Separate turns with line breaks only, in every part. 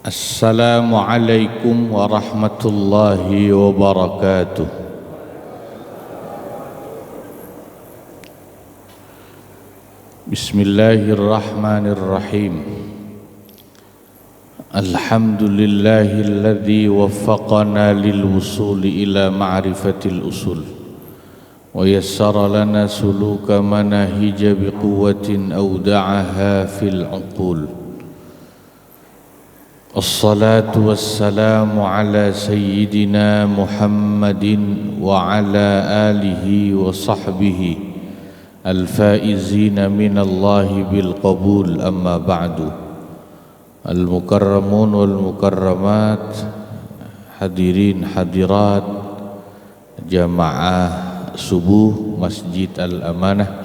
Assalamualaikum warahmatullahi wabarakatuh. Bismillahirrahmanirrahim. Alhamdulillahilladzi waffaqana lilwusuli ila ma'rifatil usul wa yassara lana suluka manahija biquwwatin awda'aha fil uqul. Assalatu wassalamu ala sayyidina Muhammadin wa ala alihi wa sahbihi al-faizina minallahi bil qabul, amma ba'du. Al-mukarramun wal mukarramat, hadirin hadirat jamaah subuh Masjid Al-Amanah,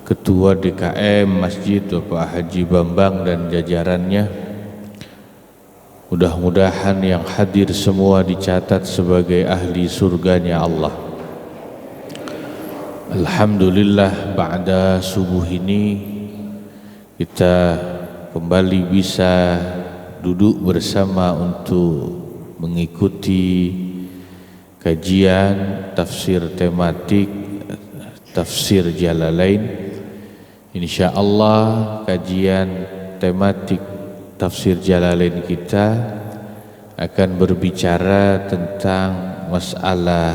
Ketua DKM Masjid Bapak Haji Bambang dan jajarannya. Mudah-mudahan yang hadir semua dicatat sebagai ahli surganya Allah. Alhamdulillah, ba'da subuh ini kita kembali bisa duduk bersama untuk mengikuti kajian tafsir tematik tafsir Jalalain. InsyaAllah kajian tematik tafsir Jalalain kita akan berbicara tentang masalah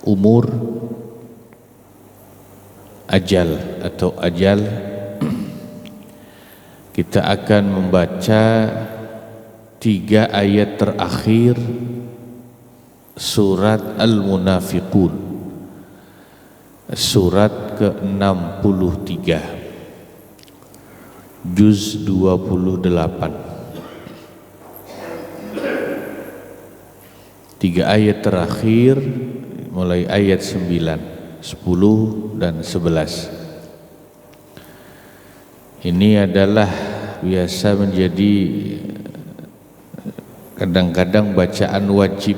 umur, ajal atau ajal. Kita akan membaca 3 ayat terakhir surat Al-Munafiqun, surat ke-63, juz 28. 3 ayat terakhir mulai ayat 9, 10 dan 11. Ini adalah biasa menjadi kadang-kadang bacaan wajib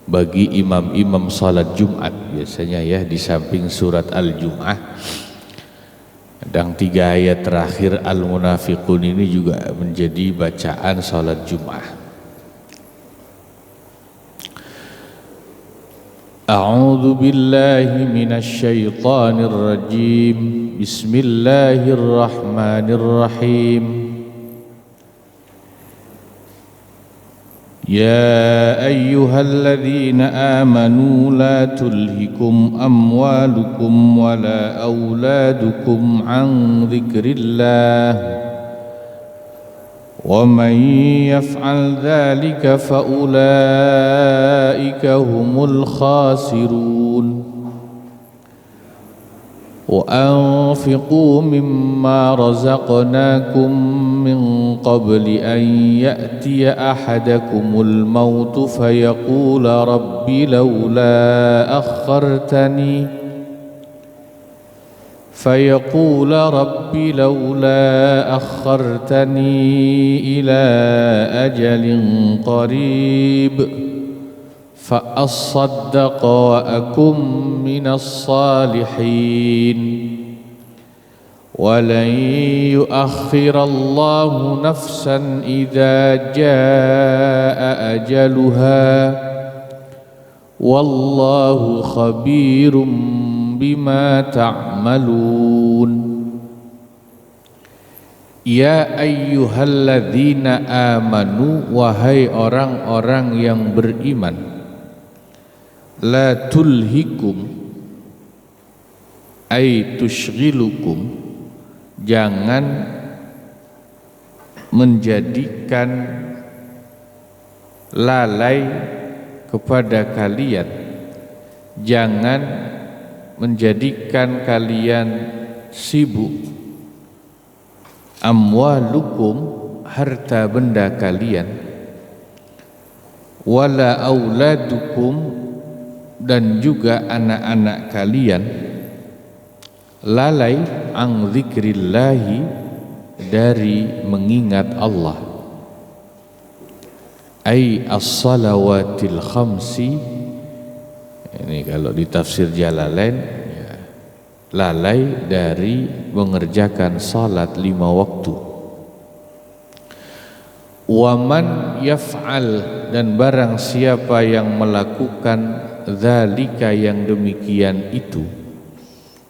bagi imam-imam salat Jumat biasanya ya, di samping surat Al-Jum'ah. Dan 3 ayat terakhir Al-Munafiqun ini juga menjadi bacaan salat Jum'ah. A'udzu billahi minasy syaithanir rajim. Bismillahirrahmanirrahim. يا أيها الذين آمنوا لا تلهكم أموالكم ولا أولادكم عن ذكر الله ومن يفعل ذلك فأولئك هم الخاسرون وأنفقوا مما رزقناكم من قبل أن يأتي أحدكم الموت فيقول رب لولا أخرتني إلى أجل قريب فأصدق وأكن من الصالحين ولن يؤخر الله نفسا إذا جاء أجلها والله خبير بما تعملون. Ya ayyuhalladzina amanu, wahai orang-orang yang beriman, la tulhikum ay tushghilukum, jangan menjadikan lalai kepada kalian, jangan menjadikan kalian sibuk, amwalukum, harta benda kalian, wala auladukum, dan juga anak-anak kalian, lalai an dzikrillahi, dari mengingat Allah, ay as-salawatil khamsi. Ini kalau di tafsir Jalalain ya, lalai dari mengerjakan salat 5 waktu. Waman yaf'al, dan barang siapa yang melakukan dzalika, yang demikian itu,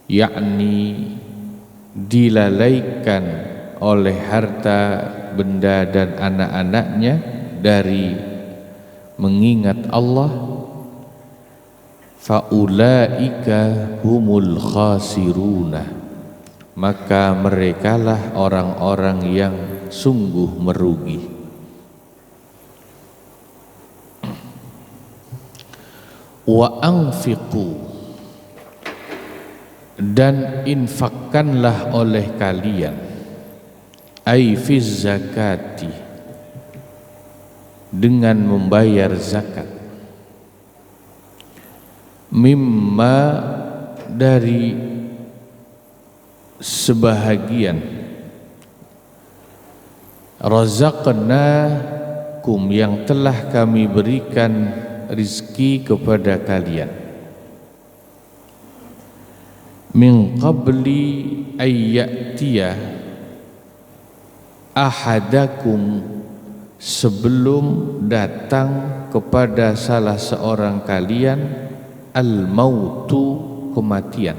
yakni dilalaikan oleh harta, benda dan anak-anaknya dari mengingat Allah, faulaika humul khasiruna, maka merekalah orang-orang yang sungguh merugi. Wa anfiqu, dan infakkanlah oleh kalian, ai fiz zakati, dengan membayar zakat, mimma, dari sebahagian, razaqnakum, yang telah kami berikan rizki kepada kalian, min qabli ayyatiya ahadakum, sebelum datang kepada salah seorang kalian, al-mautu, kematian.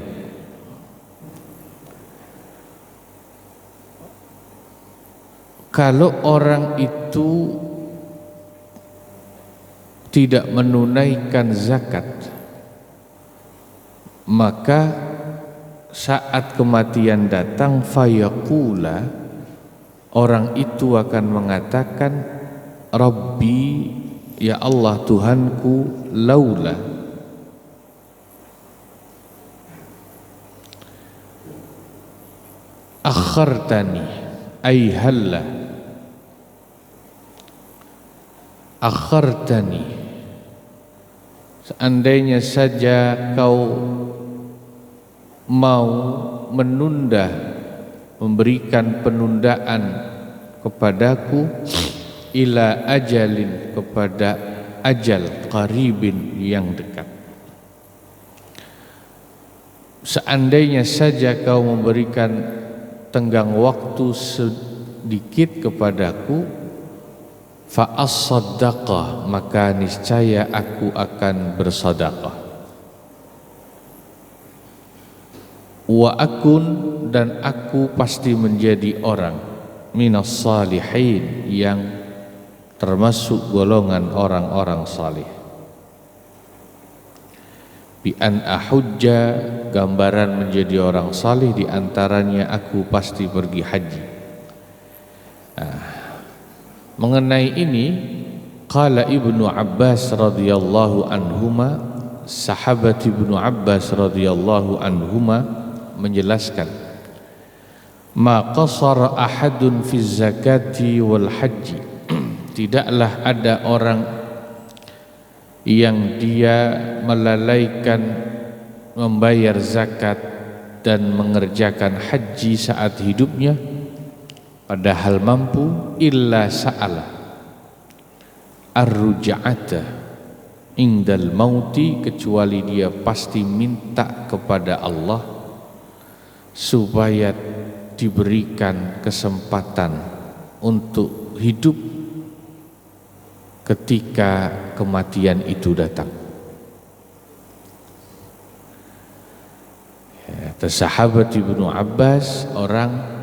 Kalau orang itu tidak menunaikan zakat, maka saat kematian datang, fayaqula, orang itu akan mengatakan, Rabbi, ya Allah Tuhanku, laula, akhartani, ay halla, akhartani, seandainya saja kau mau menunda, memberikan penundaan kepadaku, ila ajalin, kepada ajal, qaribin, yang dekat. Seandainya saja kau memberikan tenggang waktu sedikit kepadaku, fa as-saddaqah, maka niscaya aku akan bersedekah. Wa akun, dan aku pasti menjadi orang, minas salihin, yang termasuk golongan orang-orang salih. Bi an ahujja, gambaran menjadi orang salih diantaranya aku pasti pergi haji. Mengenai ini, qala Ibnu Abbas radhiyallahu anhuma, sahabat Ibnu Abbas radhiyallahu anhuma menjelaskan, ma qasara ahadun fi zakati wal haji, tidaklah ada orang yang dia melalaikan membayar zakat dan mengerjakan haji saat hidupnya padahal mampu, illa sa'ala ar-ruja'ata indal mauti, kecuali dia pasti minta kepada Allah supaya diberikan kesempatan untuk hidup ketika kematian itu datang. Sahabat Ibnu Abbas, orang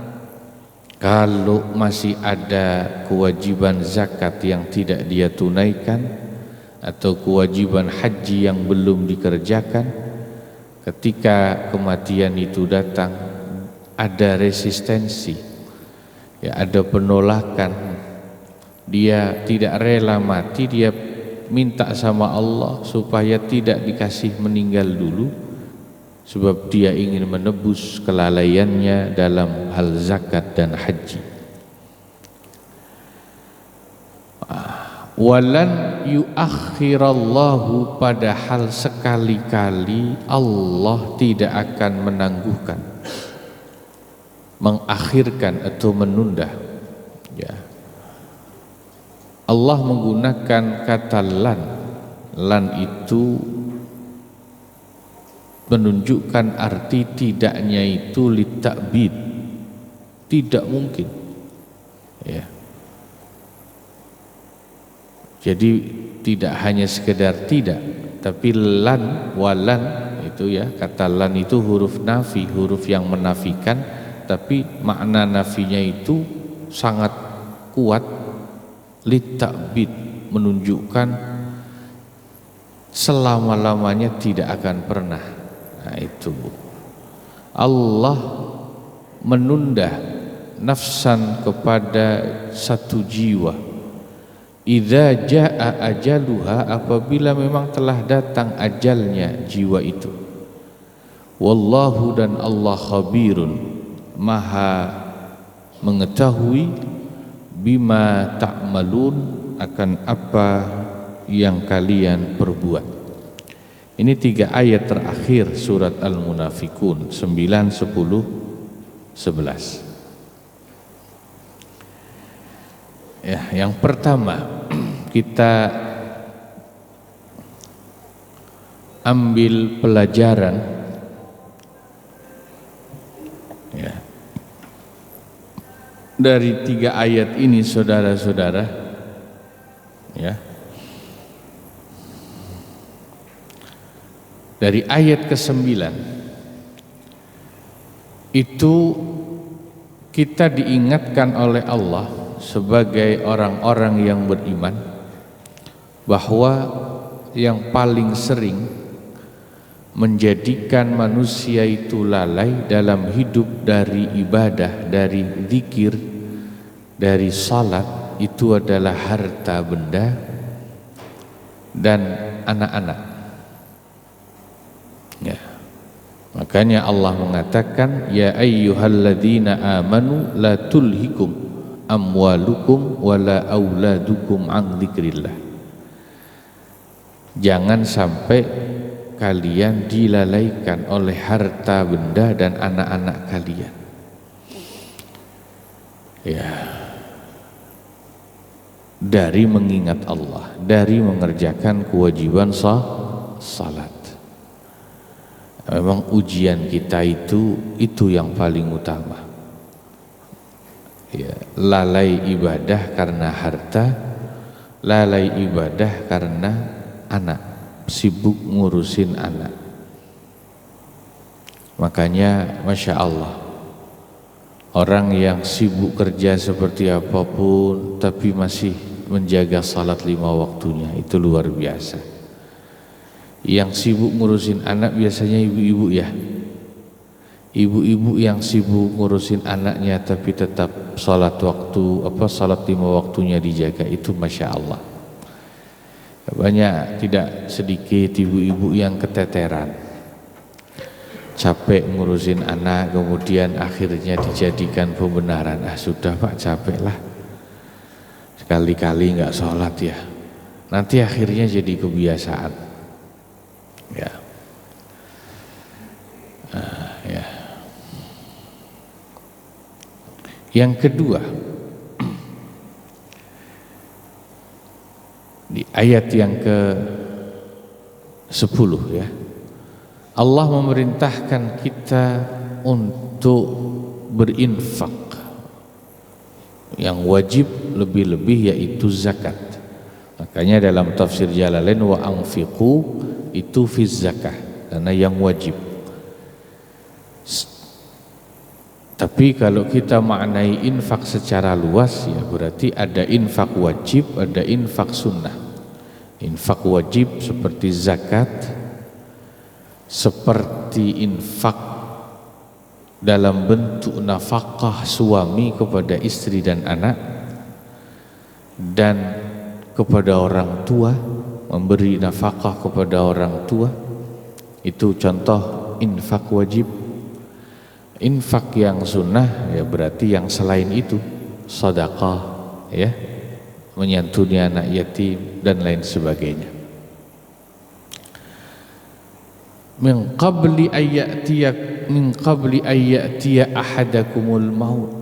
kalau masih ada kewajiban zakat yang tidak dia tunaikan atau kewajiban haji yang belum dikerjakan, ketika kematian itu datang, ada resistensi, ya, ada penolakan, dia tidak rela mati, dia minta sama Allah supaya tidak dikasih meninggal dulu, sebab dia ingin menebus kelalaiannya dalam hal zakat dan haji. Walan yuakhirallahu, padahal sekali-kali Allah tidak akan menangguhkan, mengakhirkan atau menunda, ya. Allah menggunakan kata lan. Lan itu menunjukkan arti tidaknya itu litakbid, tidak mungkin, ya. Jadi tidak hanya sekedar tidak, tapi lan, walan itu ya, kata lan itu huruf nafi, huruf yang menafikan, tapi makna nafinya itu sangat kuat, litakbid, menunjukkan selama-lamanya tidak akan pernah. Nah itu Allah menunda nafsan kepada satu jiwa. Idza jaa ajaluha, apabila memang telah datang ajalnya jiwa itu. Wallahu, dan Allah khabirun, maha mengetahui, bima ta'malun, akan apa yang kalian perbuat. Ini 3 ayat terakhir surat Al-Munafikun 9, 10, 11. Ya, yang pertama kita ambil pelajaran ya, dari 3 ayat ini, saudara-saudara, ya. Dari ayat ke-9 itu kita diingatkan oleh Allah sebagai orang-orang yang beriman bahwa yang paling sering menjadikan manusia itu lalai dalam hidup dari ibadah, dari zikir, dari salat, itu adalah harta benda dan anak-anak. Ya. Makanya Allah mengatakan, ya ayyuhalladzina amanu la tulhikum amwalukum wala auladukum an dzikrillah. Jangan sampai kalian dilalaikan oleh harta benda dan anak-anak kalian. Ya. Dari mengingat Allah, dari mengerjakan kewajiban salat. Memang ujian kita itu yang paling utama. Ya, lalai ibadah karena harta, lalai ibadah karena anak, sibuk ngurusin anak. Makanya Masya Allah, orang yang sibuk kerja seperti apapun tapi masih menjaga salat 5 waktunya, itu luar biasa. Yang sibuk ngurusin anak biasanya ibu-ibu ya. Ibu-ibu yang sibuk ngurusin anaknya tapi tetap salat waktu, salat 5 waktunya dijaga, itu Masya Allah. Banyak, tidak sedikit ibu-ibu yang keteteran, capek ngurusin anak, kemudian akhirnya dijadikan pembenaran. Sudah Pak, capek lah, sekali-kali nggak sholat ya, nanti akhirnya jadi kebiasaan. Ya. Ya. Yang kedua, di ayat yang ke-10 ya, Allah memerintahkan kita untuk berinfak. Yang wajib lebih-lebih yaitu zakat. Makanya dalam tafsir Jalalain, wa anfiqu, itu fi zakah, karena yang wajib. Tapi kalau kita maknai infak secara luas, ya berarti ada infak wajib, ada infak sunnah. Infak wajib seperti zakat, seperti infak dalam bentuk nafkah suami kepada istri dan anak, dan kepada orang tua, memberi nafkah kepada orang tua, itu contoh infak wajib. Infak yang sunnah ya berarti yang selain itu, sedekah ya, menyantuni anak yatim dan lain sebagainya. Min qabli ayyatiya ahadakumul maut,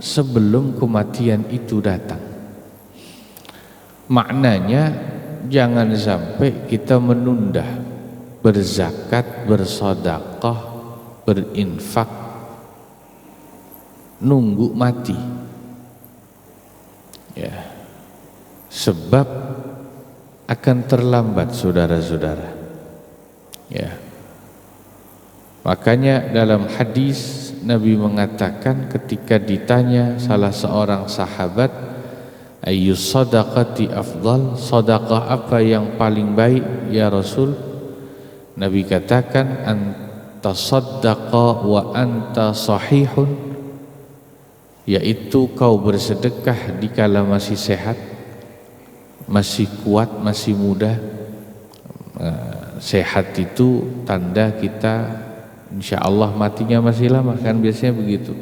sebelum kematian itu datang. Maknanya jangan sampai kita menunda berzakat, bersedekah, berinfak nunggu mati. Ya. Sebab akan terlambat, saudara-saudara. Ya. Makanya dalam hadis Nabi mengatakan ketika ditanya salah seorang sahabat, ayyus sadaqati afdal, sedekah apa yang paling baik ya Rasul? Nabi katakan, anta saddaqa wa anta sahihun, yaitu kau bersedekah dikala masih sehat, masih kuat, masih muda. Sehat itu tanda kita insya Allah matinya masih lama, kan biasanya begitu.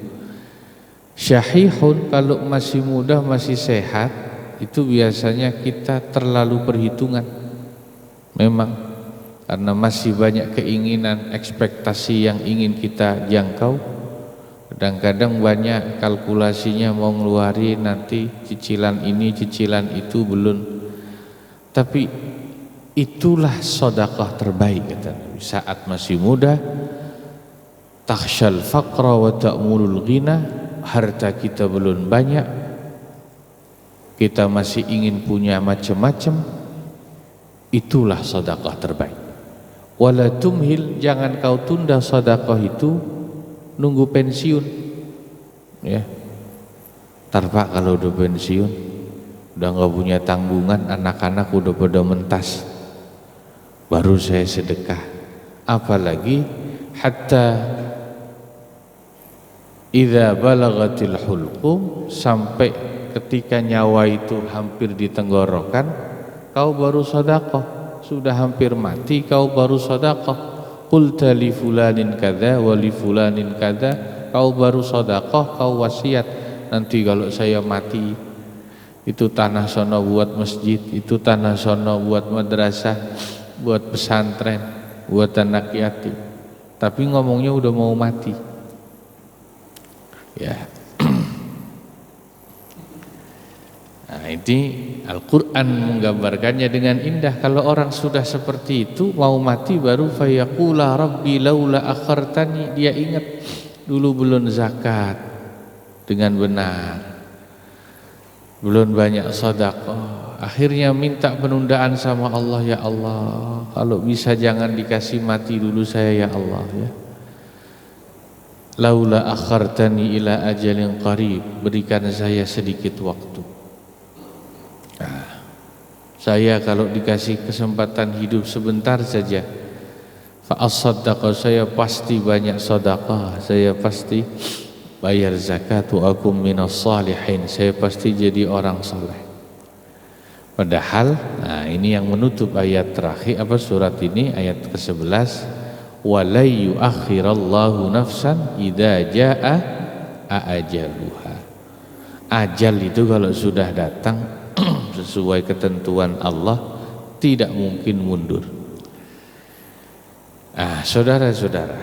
Syahihun, kalau masih muda masih sehat, itu biasanya kita terlalu perhitungan. Memang karena masih banyak keinginan, ekspektasi yang ingin kita jangkau. Kadang-kadang banyak kalkulasinya, mau ngeluarin nanti cicilan ini, cicilan itu belum. Tapi itulah sedekah terbaik, kata Nabi. Saat masih muda, takhshal faqra wa ta'mulul ghina, harta kita belum banyak, kita masih ingin punya macam-macam, itulah sedekah terbaik. Wala tumhil, jangan kau tunda sedekah itu nunggu pensiun. Ya. Tarpak kalau udah pensiun, udah nggak punya tanggungan, anak-anak udah pada mentas, baru saya sedekah. Apalagi hatta idza balagatil hulqum, sampai ketika nyawa itu hampir di tenggorokan, kau baru sedekah. Sudah hampir mati kau baru sedekah. Qulta li fulanin kadza wa li fulanin kadza, kau baru sedekah, kau wasiat, nanti kalau saya mati itu tanah sono buat masjid, itu tanah sono buat madrasah, buat pesantren, buat anak yatim. Tapi ngomongnya udah mau mati. Ya. Nah, ini Al-Quran menggambarkannya dengan indah. Kalau orang sudah seperti itu, mau mati baru fayaqula rabbi laula akhartani, dia ingat dulu belum zakat dengan benar, belum banyak sedekah, akhirnya minta penundaan sama Allah. Ya Allah, kalau bisa jangan dikasih mati dulu saya ya Allah ya. Laula akhartani ila ajalin qarib, berikan saya sedikit waktu. Nah, saya kalau dikasih kesempatan hidup sebentar saja, fa as-sadaqah, saya pasti banyak sedekah, saya pasti bayar zakat, wa akum minas salihin, saya pasti jadi orang saleh. Padahal, nah ini yang menutup ayat terakhir apa surat ini, ayat ke-11, wa la yu'akhirallahu nafsan idza jaa ajaluha. Ajal itu kalau sudah datang sesuai ketentuan Allah tidak mungkin mundur. Saudara-saudara,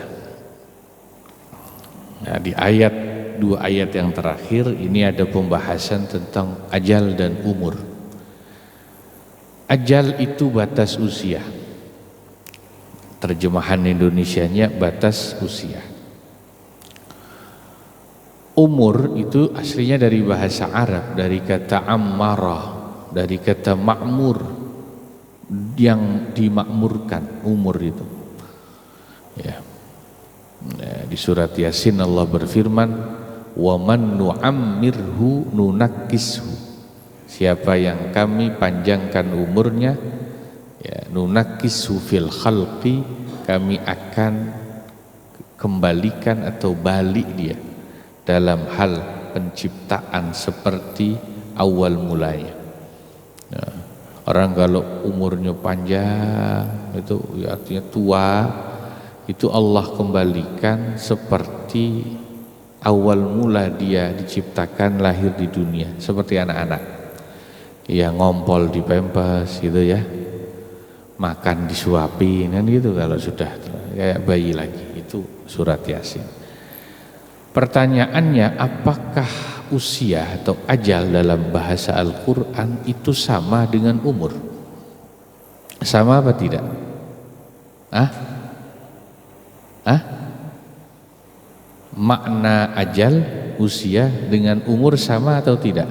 nah, di dua ayat yang terakhir ini ada pembahasan tentang ajal dan umur. Ajal itu batas usia, terjemahan Indonesianya batas usia. Umur itu aslinya dari bahasa Arab, dari kata ammarah, dari kata makmur, yang dimakmurkan, umur itu. Ya. Nah, di surat Yasin Allah berfirman, wa man nu'ammirhu nunakkishu, siapa yang kami panjangkan umurnya, ya, nunakkishu fil khalqi, kami akan kembalikan atau balik dia dalam hal penciptaan seperti awal mulanya. Nah, orang kalau umurnya panjang itu ya, artinya tua, itu Allah kembalikan seperti awal mula dia diciptakan, lahir di dunia, seperti anak-anak yang ngompol di pempes gitu ya, makan disuapin kan gitu. Kalau sudah kayak bayi lagi, itu surat Yasin. Pertanyaannya, apakah usia atau ajal dalam bahasa Al-Quran itu sama dengan umur? Sama apa tidak? Makna ajal, usia dengan umur sama atau tidak?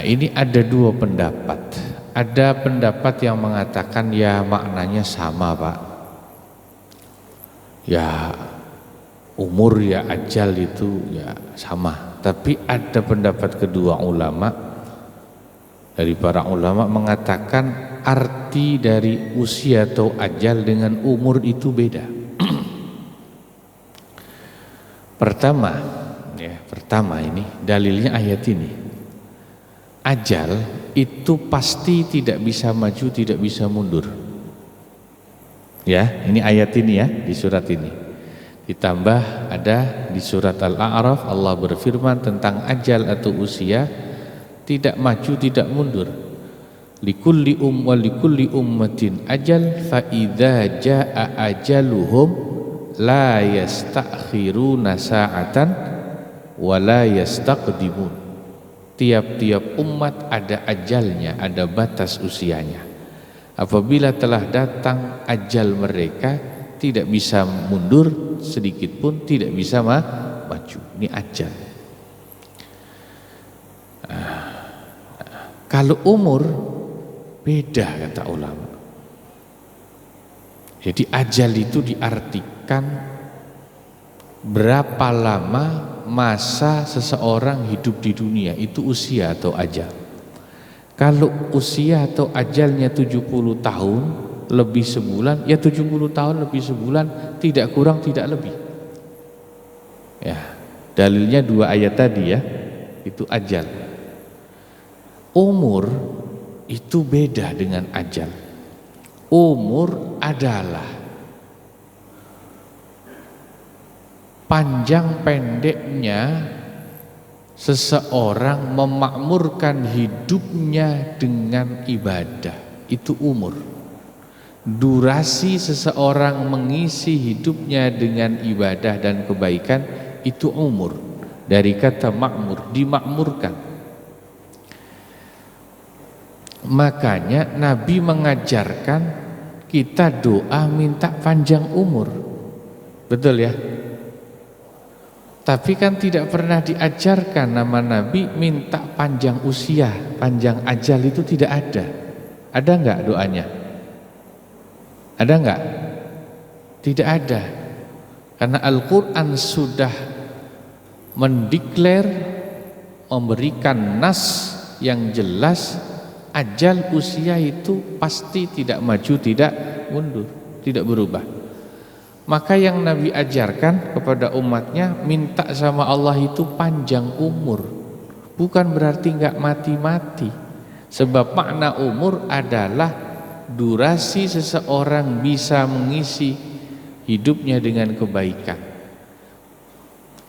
ini ada dua pendapat. Ada pendapat yang mengatakan ya maknanya sama Pak. Ya umur ya ajal itu ya sama. Tapi ada pendapat kedua ulama, dari para ulama mengatakan arti dari usia atau ajal dengan umur itu beda. Pertama ini dalilnya ayat ini. Ajal itu pasti tidak bisa maju, tidak bisa mundur. Ya, ini ayat ini ya, di surat ini. Ditambah ada di surat Al-A'raf Allah berfirman tentang ajal atau usia tidak maju, tidak mundur. Likulli ummatin ajal fa idza jaa ajaluhum la yastakhiruna sa'atan wa la yastaqdimun. Tiap-tiap umat ada ajalnya, ada batas usianya. Apabila telah datang ajal mereka, tidak bisa mundur sedikit pun, tidak bisa maju. Ini ajal. Kalau umur beda kata ulama. Jadi ajal itu diartikan berapa lama masa seseorang hidup di dunia, itu usia atau ajal. Kalau usia atau ajalnya 70 tahun lebih sebulan, ya 70 tahun lebih sebulan, tidak kurang tidak lebih. Ya, dalilnya dua ayat tadi ya, itu ajal. Umur itu beda dengan ajal. Umur adalah panjang pendeknya seseorang memakmurkan hidupnya dengan ibadah, itu umur. Durasi seseorang mengisi hidupnya dengan ibadah dan kebaikan, itu umur. Dari kata makmur, dimakmurkan. Makanya Nabi mengajarkan kita doa minta panjang umur. Betul ya? Tapi kan tidak pernah diajarkan nama Nabi minta panjang usia, panjang ajal, itu tidak ada. Ada enggak doanya? Ada enggak? Tidak ada. Karena Al-Quran sudah mendeklar, memberikan nas yang jelas, ajal usia itu pasti tidak maju, tidak mundur, tidak berubah. Maka yang Nabi ajarkan kepada umatnya, minta sama Allah itu panjang umur. Bukan berarti enggak mati-mati. Sebab makna umur adalah durasi seseorang bisa mengisi hidupnya dengan kebaikan.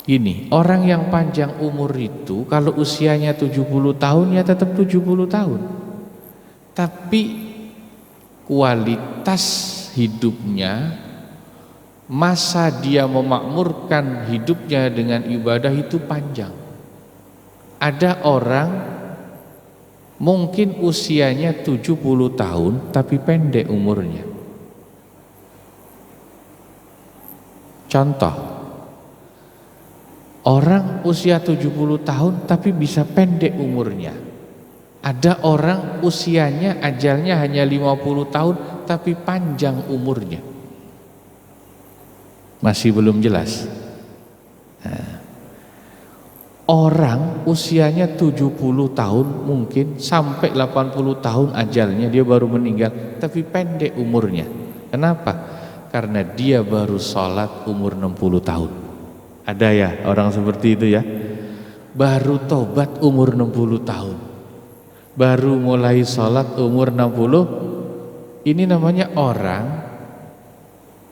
Gini, orang yang panjang umur itu kalau usianya 70 tahun ya tetap 70 tahun. Tapi kualitas hidupnya, masa dia memakmurkan hidupnya dengan ibadah itu panjang. Ada orang mungkin usianya 70 tahun tapi pendek umurnya. Contoh, orang usia 70 tahun tapi bisa pendek umurnya. Ada orang usianya, ajalnya hanya 50 tahun tapi panjang umurnya. Masih belum jelas. Nah, orang usianya 70 tahun mungkin sampai 80 tahun ajalnya, dia baru meninggal tapi pendek umurnya. Kenapa? Karena dia baru sholat umur 60 tahun. Ada ya orang seperti itu ya? Baru tobat umur 60 tahun, baru mulai sholat umur 60. Ini namanya orang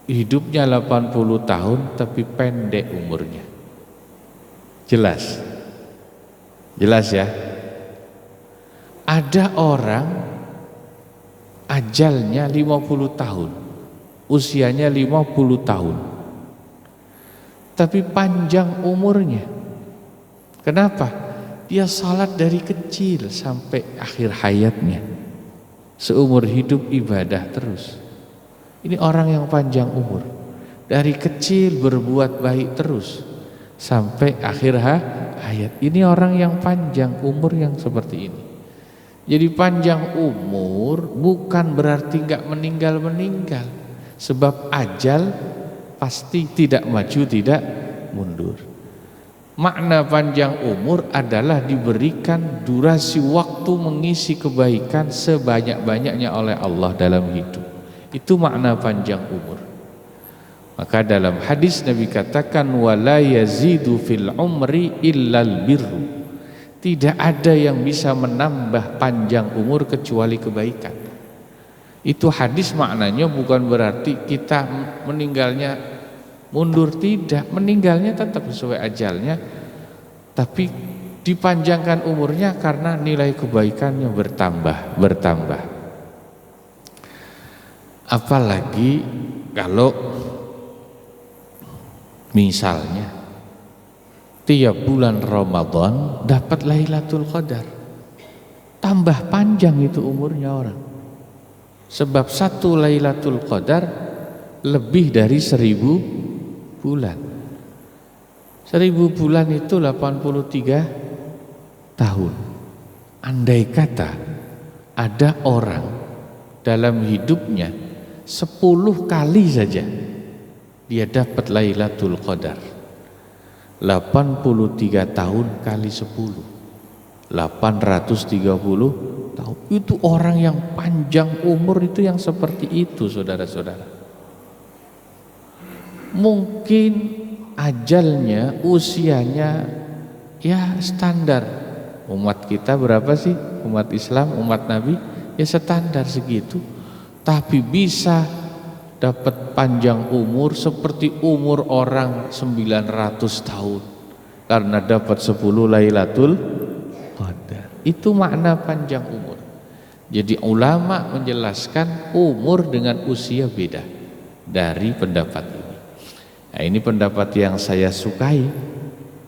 hidupnya 80 tahun tapi pendek umurnya. Jelas? Jelas ya? Ada orang ajalnya 50 tahun, usianya 50 tahun, tapi panjang umurnya. Kenapa? Dia salat dari kecil sampai akhir hayatnya, seumur hidup ibadah terus. Ini orang yang panjang umur, dari kecil berbuat baik terus sampai akhir hayat. Ini orang yang panjang umur yang seperti ini. Jadi panjang umur bukan berarti nggak meninggal, sebab ajal pasti tidak maju tidak mundur. Makna panjang umur adalah diberikan durasi waktu mengisi kebaikan sebanyak-banyaknya oleh Allah dalam hidup. Itu makna panjang umur. Maka dalam hadis Nabi katakan wala yazidu fil umri illal birru. Tidak ada yang bisa menambah panjang umur kecuali kebaikan. Itu hadis maknanya bukan berarti kita meninggalnya mundur, tidak. Meninggalnya tetap sesuai ajalnya, tapi dipanjangkan umurnya karena nilai kebaikannya bertambah. Apalagi kalau misalnya tiap bulan Ramadan dapat Lailatul Qadar, tambah panjang itu umurnya orang. Sebab satu Lailatul Qadar lebih dari 1000 bulan. 1000 bulan itu 83 tahun. Andai kata ada orang dalam hidupnya 10 kali saja dia dapat Lailatul Qadar, 83 tahun kali 10 830 tahun. Itu orang yang panjang umur, itu yang seperti itu, saudara-saudara. Mungkin ajalnya, usianya ya standar. Umat kita berapa sih? Umat Islam, umat Nabi ya standar segitu. Tapi bisa dapat panjang umur seperti umur orang 900 tahun karena dapat 10 Lailatul Qadar. Itu makna panjang umur. Jadi ulama menjelaskan umur dengan usia beda dari pendapat ini. Nah, ini pendapat yang saya sukai,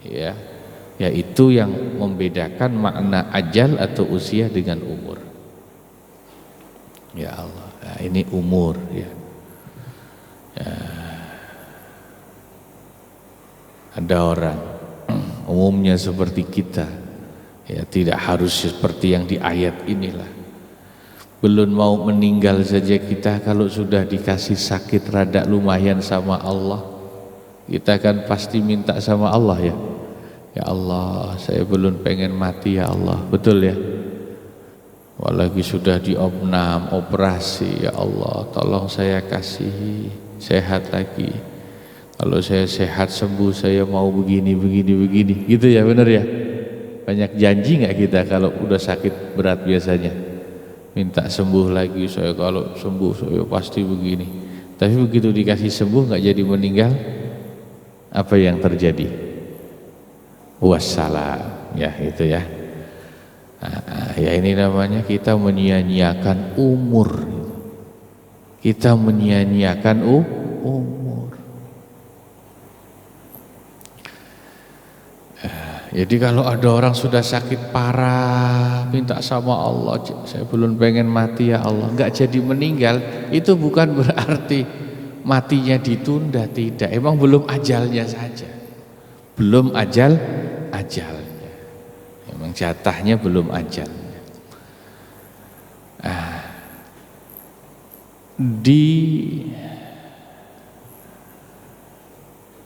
ya, yaitu yang membedakan makna ajal atau usia dengan umur. Ya Allah, nah, ini umur, ya. Ada orang umumnya seperti kita, ya, tidak harus seperti yang di ayat inilah. Belum mau meninggal saja kita kalau sudah dikasih sakit rada lumayan sama Allah, kita kan pasti minta sama Allah, ya, ya Allah, saya belum pengen mati ya Allah, betul ya. Apalagi sudah diopnam, operasi, ya Allah, tolong saya kasih sehat lagi. Kalau saya sehat sembuh, saya mau begini, gitu ya, benar ya. Banyak janji nggak kita kalau udah sakit berat biasanya, minta sembuh lagi, saya kalau sembuh saya pasti begini. Tapi begitu dikasih sembuh nggak jadi meninggal, apa yang terjadi? Wassalam, ya itu ya. Ya ini namanya kita menyia-nyiakan umur. Kita menyia-nyiakan umur. Jadi kalau ada orang sudah sakit parah, minta sama Allah, saya belum pengen mati ya Allah, nggak jadi meninggal, itu bukan berarti matinya ditunda, tidak. Emang belum ajalnya saja, belum ajalnya. Emang jatahnya belum ajalnya. Di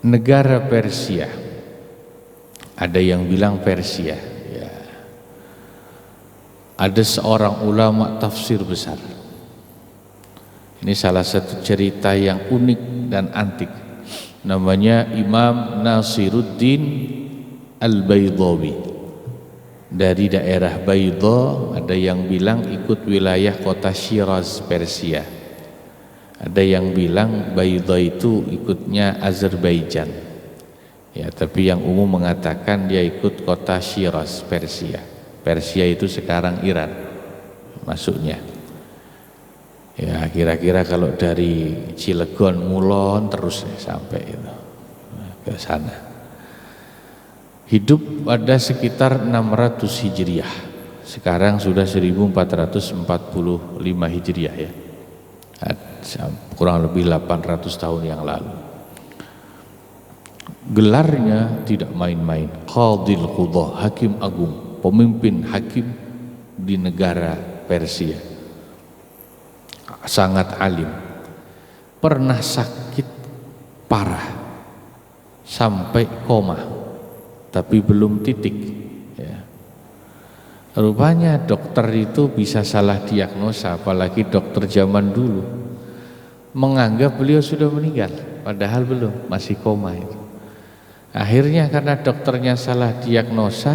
negara Persia, ada yang bilang Persia, ya, ada seorang ulama tafsir besar. Ini salah satu cerita yang unik dan antik. Namanya Imam Nasiruddin Al-Baydawi. Dari daerah Baydha, ada yang bilang ikut wilayah kota Shiraz, Persia. Ada yang bilang Baydha itu ikutnya Azerbaijan. Ya, tapi yang umum mengatakan dia ikut kota Shiraz, Persia. Persia itu sekarang Iran masuknya. Ya, kira-kira kalau dari Cilegon Mulon terus sampai itu ke sana. Hidup pada sekitar 600 Hijriah. Sekarang sudah 1445 Hijriah, ya. Kurang lebih 800 tahun yang lalu. Gelarnya tidak main-main. Qadil Qudah, hakim agung, pemimpin hakim di negara Persia, sangat alim, pernah sakit parah sampai koma, tapi belum titik ya. Rupanya dokter itu bisa salah diagnosa, apalagi dokter zaman dulu, menganggap beliau sudah meninggal padahal belum, masih koma itu. Akhirnya karena dokternya salah diagnosa,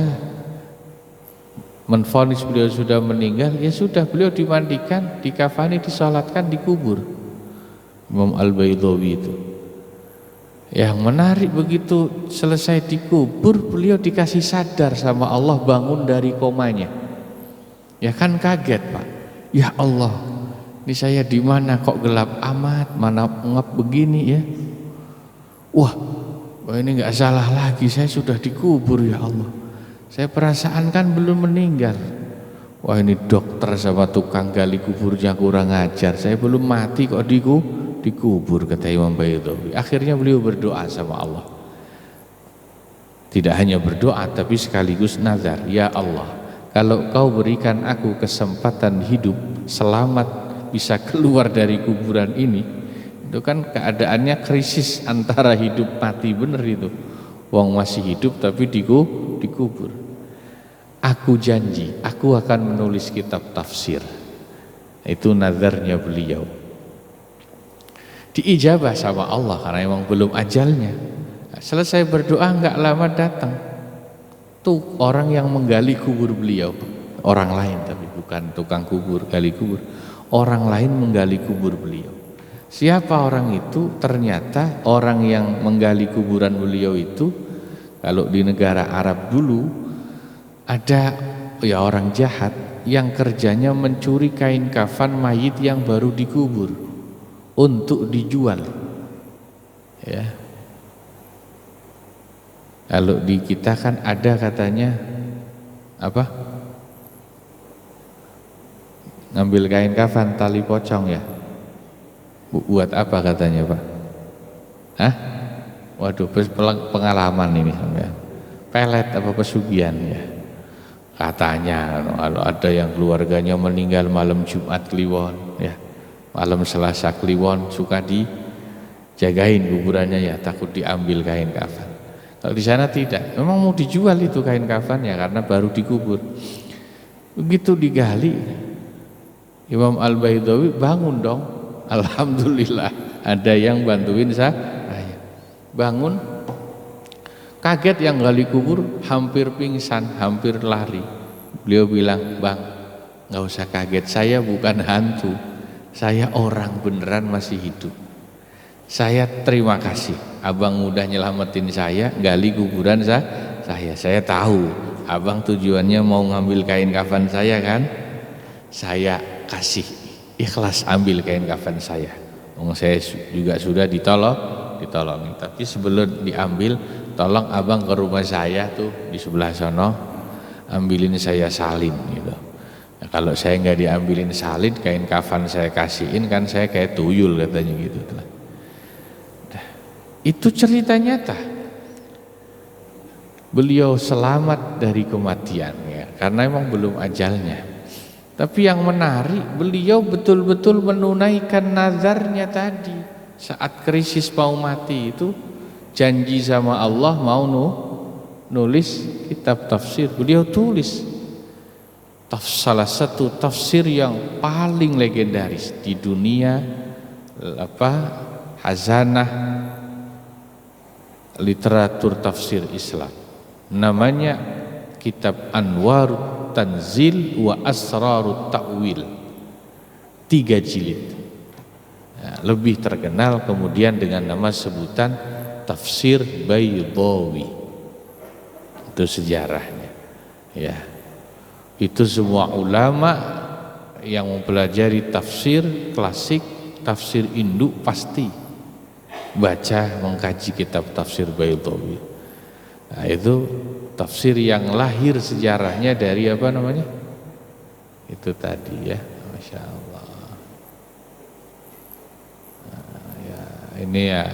menvonis beliau sudah meninggal, ya sudah, beliau dimandikan, dikafani, disolatkan, dikubur. Imam Al-Baydawi itu. Yang menarik, begitu selesai dikubur, beliau dikasih sadar sama Allah, bangun dari komanya. Ya kan kaget Pak. Ya Allah, ini saya di mana kok gelap amat, mana ngap begini ya. Wah, ini nggak salah lagi, saya sudah dikubur ya Allah. Saya perasaan kan belum meninggal. Wah, ini dokter sama tukang gali kuburnya kurang ajar. Saya belum mati kok dikubur, kata Imam Baydawi. Akhirnya beliau berdoa sama Allah. Tidak hanya berdoa tapi sekaligus nazar. Ya Allah, kalau kau berikan aku kesempatan hidup, selamat, bisa keluar dari kuburan ini. Itu kan keadaannya krisis antara hidup mati, bener itu. Wong masih hidup tapi dikubur. Aku janji, aku akan menulis kitab tafsir. Itu nazarnya beliau. Diijabah sama Allah karena memang belum ajalnya. Selesai berdoa nggak lama datang tuh orang yang menggali kubur beliau. Orang lain, tapi bukan tukang kubur, gali kubur. Orang lain menggali kubur beliau. Siapa orang itu? Ternyata orang yang menggali kuburan beliau itu, kalau di negara Arab dulu, ada ya orang jahat yang kerjanya mencuri kain kafan mayit yang baru dikubur untuk dijual. Ya. Kalau di kita kan ada katanya apa? Ngambil kain kafan tali pocong ya. Buat apa katanya Pak? Hah? Waduh, pengalaman ini sampean. Pelet apa pesugihan ya? Katanya kalau ada yang keluarganya meninggal malam Jumat Kliwon ya, malam Selasa Kliwon, suka dijagain kuburannya ya, takut diambil kain kafan. Kalau di sana tidak, memang mau dijual itu kain kafan ya, karena baru dikubur. Begitu digali, Imam Al-Baydawi bangun dong. Alhamdulillah ada yang bantuin saya. Bangun. Kaget yang gali kubur, hampir pingsan, hampir lari. Beliau bilang, Bang, nggak usah kaget, saya bukan hantu, saya orang beneran masih hidup. Saya terima kasih, abang udah nyelamatin saya, gali kuburan saya. Saya tahu, abang tujuannya mau ngambil kain kafan saya kan? Saya kasih, ikhlas ambil kain kafan saya. Saya juga sudah ditolongin. Tapi sebelum diambil, tolong abang ke rumah saya tuh di sebelah sono, ambilin saya salin gitu. Nah, kalau saya nggak diambilin salin, kain kafan saya kasihin kan saya kayak tuyul katanya gitu. Nah, itu cerita nyata. Beliau selamat dari kematian ya, karena memang belum ajalnya. Tapi yang menarik, beliau betul-betul menunaikan nazarnya tadi saat krisis mau mati itu. Janji sama Allah mau nulis kitab tafsir, beliau tulis salah satu tafsir yang paling legendaris di dunia, hazanah literatur tafsir Islam, namanya kitab Anwarut Tanzil wa Asrarut Ta'wil, 3 jilid. Nah, lebih terkenal kemudian dengan nama sebutan Tafsir Baydawi. Itu sejarahnya ya. Itu semua ulama yang mempelajari tafsir klasik, tafsir induk pasti baca, mengkaji kitab Tafsir Baydawi. Nah, itu tafsir yang lahir sejarahnya dari apa namanya? Itu tadi ya, Masya Allah. Nah, ya, ini ya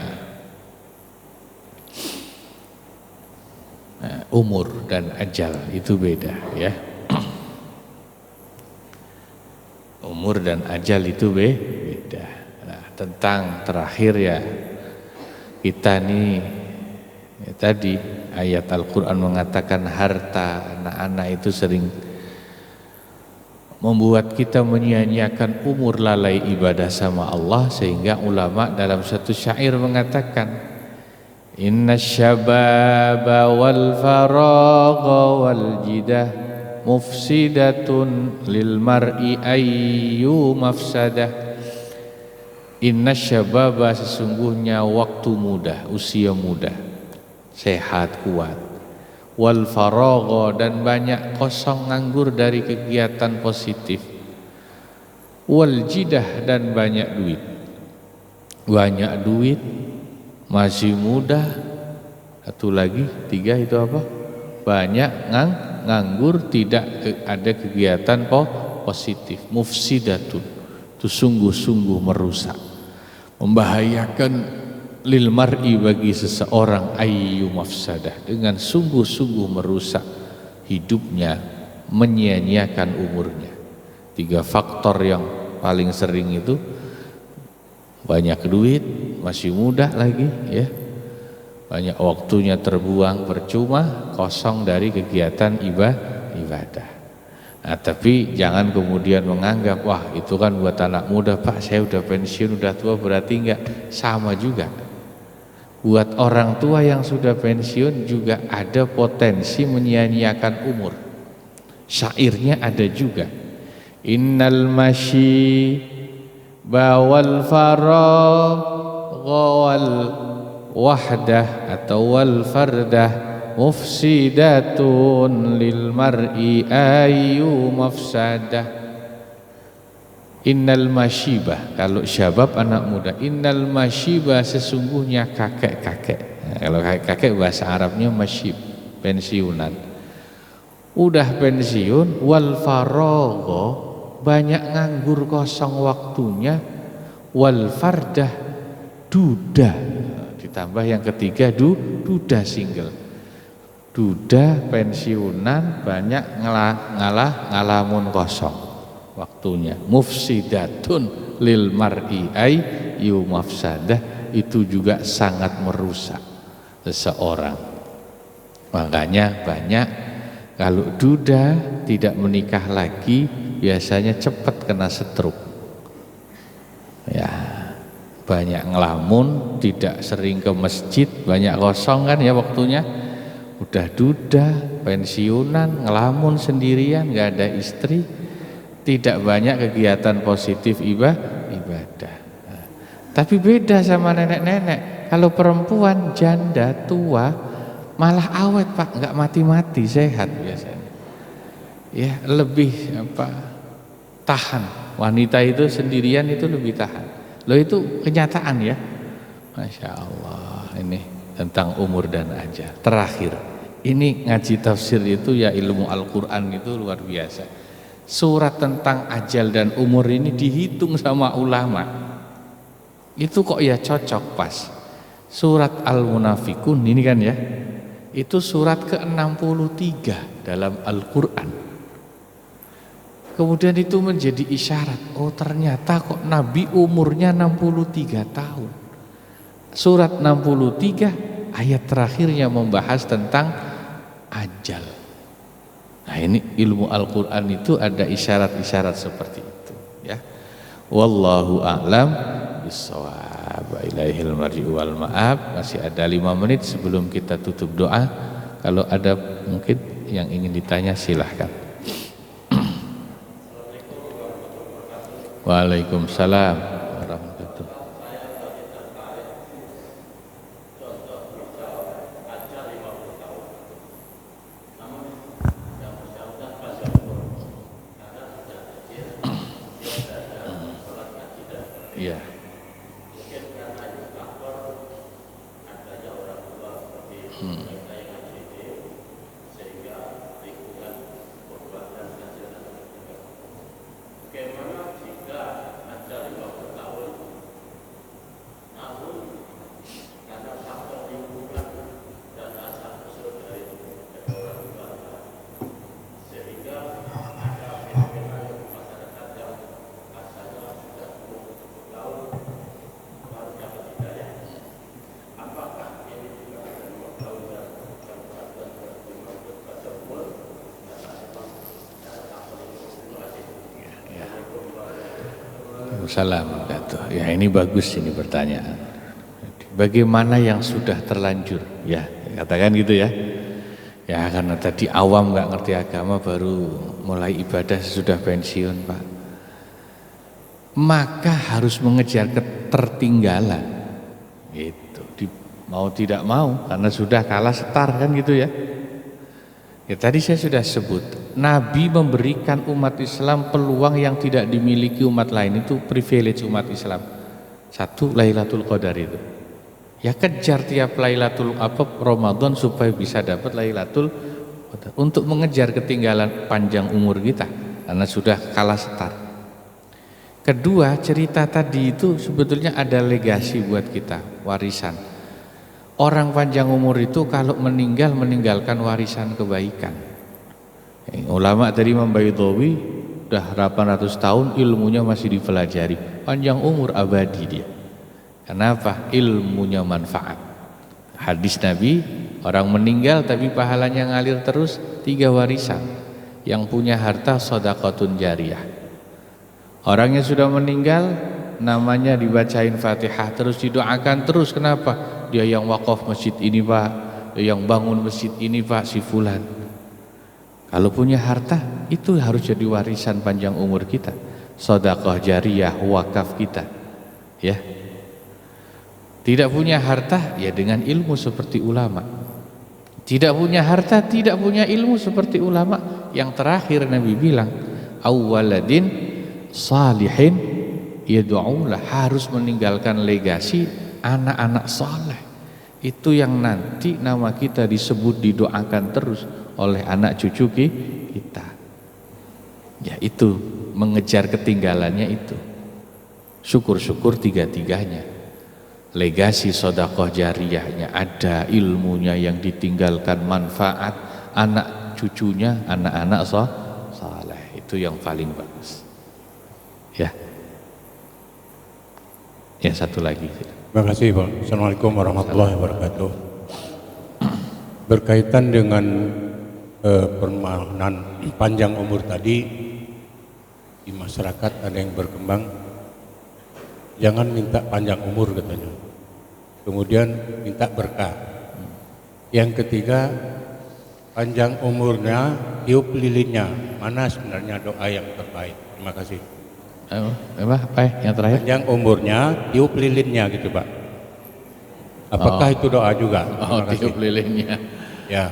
umur dan ajal itu beda ya. umur dan ajal itu beda. Nah, tentang terakhir ya, kita nih ya, tadi ayat Al-Quran mengatakan harta anak-anak itu sering membuat kita menyia-nyiakan umur, lalai ibadah sama Allah, sehingga ulama dalam satu syair mengatakan inna syababa wal faragha wal jidah mufsidatun lil mar'i ayyu mafsadah. Inna syababa, sesungguhnya waktu muda, usia muda, sehat kuat, wal faragha, dan banyak kosong nganggur dari kegiatan positif, wal jidah, dan banyak duit, masih muda. Satu lagi, tiga itu apa? Banyak nganggur, tidak ada kegiatan positif. Mufsidatun, itu sungguh-sungguh merusak, membahayakan, lil mar'i, bagi seseorang, ayyu mafsadah, dengan sungguh-sungguh merusak hidupnya, menyia-nyiakan umurnya. Tiga faktor yang paling sering itu banyak duit, masih muda lagi ya, banyak waktunya terbuang percuma, kosong dari kegiatan ibadah. Nah, tapi jangan kemudian menganggap wah itu kan buat anak muda, Pak, saya udah pensiun, udah tua, berarti enggak. Sama juga, buat orang tua yang sudah pensiun juga ada potensi menyia-nyiakan umur. Syairnya ada juga, innal masyi bawal faragha wal wahdah atau wal fardah mufsidatun lil mar'i ayyu mafsadah. Innal masyibah, kalau syabab anak muda, innal masyibah, sesungguhnya kakek-kakek. Nah, kalau kakek-kakek bahasa Arabnya masyib, pensiunan. Udah pensiun, wal faragha, banyak nganggur kosong waktunya, wal fardah, duda. Ditambah yang ketiga, duda single. Duda pensiunan, banyak ngalamun kosong waktunya. Mufsidatun lil mar'i ayyu mafsadah, itu juga sangat merusak seseorang. Makanya banyak kalau duda tidak menikah lagi biasanya cepat kena stroke. Ya, banyak ngelamun, tidak sering ke masjid, banyak kosong kan ya waktunya. Udah duda, pensiunan, ngelamun sendirian, gak ada istri, tidak banyak kegiatan positif ibadah. Nah, tapi beda sama nenek-nenek. Kalau perempuan janda tua malah awet, Pak, nggak mati-mati, sehat biasanya. Ya, lebih tahan. Wanita itu sendirian itu lebih tahan. Loh, itu kenyataan ya. Masya Allah, ini tentang umur dan ajal. Terakhir, ini ngaji tafsir itu ya, ilmu Al-Quran itu luar biasa. Surat tentang ajal dan umur ini dihitung sama ulama, itu kok ya cocok pas. Surat Al-Munafikun ini kan ya, itu surat ke-63 dalam Al-Quran. Kemudian itu menjadi isyarat, oh ternyata kok Nabi umurnya 63 tahun. Surat 63 ayat terakhirnya membahas tentang ajal. Nah, ini ilmu Al-Quran itu ada isyarat-isyarat seperti itu ya. Wallahu a'lam bissawab. Ilaihil marji'u wal ma'ab. Masih ada 5 menit sebelum kita tutup doa. Kalau ada mungkin yang ingin ditanya silahkan. Waalaikumsalam warahmatullahi. Iya. Waalaikumsalam. Ya ini bagus ini pertanyaan. Bagaimana yang sudah terlanjur? Ya katakan gitu ya. Ya karena tadi awam nggak ngerti agama baru mulai ibadah sudah pensiun Pak. Maka harus mengejar ketertinggalan. Gitu. Mau tidak mau karena sudah kalah setar kan gitu ya. Ya tadi saya sudah sebut, Nabi memberikan umat Islam peluang yang tidak dimiliki umat lain, itu privilege umat Islam. Satu, Lailatul Qadar itu. Ya kejar tiap Lailatul Ramadan supaya bisa dapat Lailatul Qadar untuk mengejar ketinggalan panjang umur kita karena sudah kalah setar. Kedua, cerita tadi itu sebetulnya ada legasi buat kita, warisan. Orang panjang umur itu kalau meninggalkan warisan kebaikan. Ulama tadi Imam Baydhawi udah 800 tahun ilmunya masih dipelajari. Panjang umur abadi dia. Kenapa? Ilmunya manfaat. Hadis Nabi, orang meninggal tapi pahalanya ngalir terus, 3 warisan. Yang punya harta shadaqatun jariyah. Orangnya sudah meninggal, namanya dibacain Fatihah terus didoakan terus. Kenapa? Dia yang wakaf masjid ini Pak, dia yang bangun masjid ini Pak, si fulan. Kalau punya harta itu harus jadi warisan panjang umur kita, sedekah jariyah, wakaf kita. Ya. Tidak punya harta ya dengan ilmu seperti ulama. Tidak punya harta, tidak punya ilmu seperti ulama. Yang terakhir Nabi bilang, awwaladin salihin yad'ulah, harus meninggalkan legasi anak-anak saleh. Itu yang nanti nama kita disebut, didoakan terus oleh anak cucu kita. Ya itu mengejar ketinggalannya itu. Syukur-syukur tiga-tiganya. Legasi sedekah jariyahnya ada, ilmunya yang ditinggalkan manfaat, anak cucunya anak-anak saleh. Itu yang paling bagus. Ya. Ya satu lagi.
Terima kasih Pak. Assalamualaikum warahmatullahi wabarakatuh. Berkaitan dengan permohonan panjang umur tadi, di masyarakat ada yang berkembang, jangan minta panjang umur katanya, kemudian minta berkah. Yang ketiga, panjang umurnya, tiup lilinnya. Mana sebenarnya doa yang terbaik? Terima kasih.
Apa yang terakhir?
Panjang umurnya, tiup lilinnya gitu Pak. Apakah itu doa juga?
Tiup lilinnya.
Ya.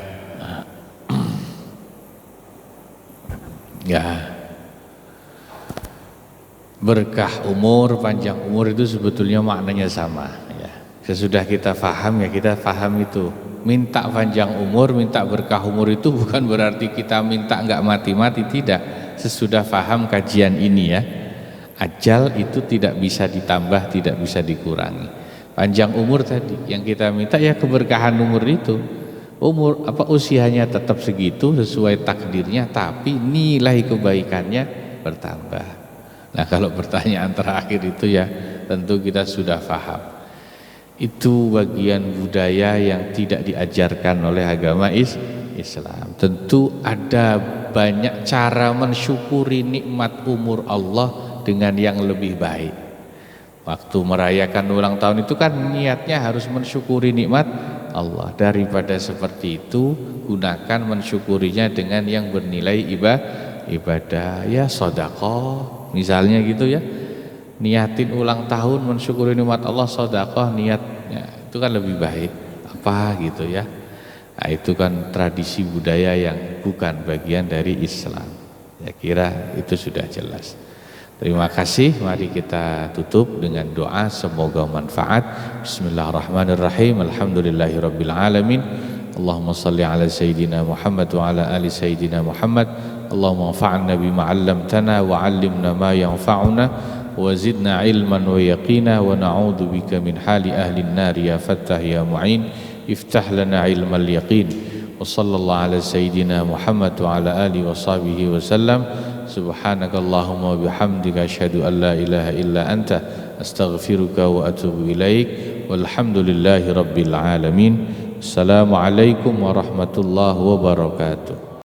Ya. Berkah umur, panjang umur itu sebetulnya maknanya sama. Ya. Sesudah kita faham ya kita faham itu. Minta panjang umur, minta berkah umur itu bukan berarti kita minta enggak mati-mati, tidak. Sesudah faham kajian ini ya. Ajal itu tidak bisa ditambah, tidak bisa dikurangi. Panjang umur tadi yang kita minta ya keberkahan umur itu. Umur usianya tetap segitu sesuai takdirnya, tapi nilai kebaikannya bertambah. Nah, kalau pertanyaan terakhir itu ya tentu kita sudah paham. Itu bagian budaya yang tidak diajarkan oleh agama Islam. Tentu ada banyak cara mensyukuri nikmat umur Allah dengan yang lebih baik. Waktu merayakan ulang tahun itu kan niatnya harus mensyukuri nikmat Allah. Daripada seperti itu, gunakan mensyukurinya dengan yang bernilai ibadah, ya sedekah misalnya gitu ya. Niatin ulang tahun mensyukuri nikmat Allah, sedekah niatnya itu kan lebih baik. Apa gitu ya. Nah, itu kan tradisi budaya yang bukan bagian dari Islam. Saya kira itu sudah jelas. Terima kasih, mari kita tutup dengan doa semoga manfaat. Bismillahirrahmanirrahim. Alhamdulillahirabbil alamin. Allahumma shalli ala sayyidina Muhammad wa ala ali sayyidina Muhammad. Allahumma anfa'na bima 'allamtana wa 'allimna ma yanfa'una wa zidna ilman wa yaqina wa na'udzu bika min hali ahli an-nar ya Fattah ya Mu'in. Iftah lana ilmal yaqin. Wa sallallahu ala sayyidina Muhammad wa ala alihi wa sahbihi wa sallam. Subhanakallahumma bihamdika asyhadu an la ilaha illa anta astaghfiruka wa atubu ilaik. Walhamdulillahi rabbil alamin. Assalamualaikum warahmatullahi wabarakatuh.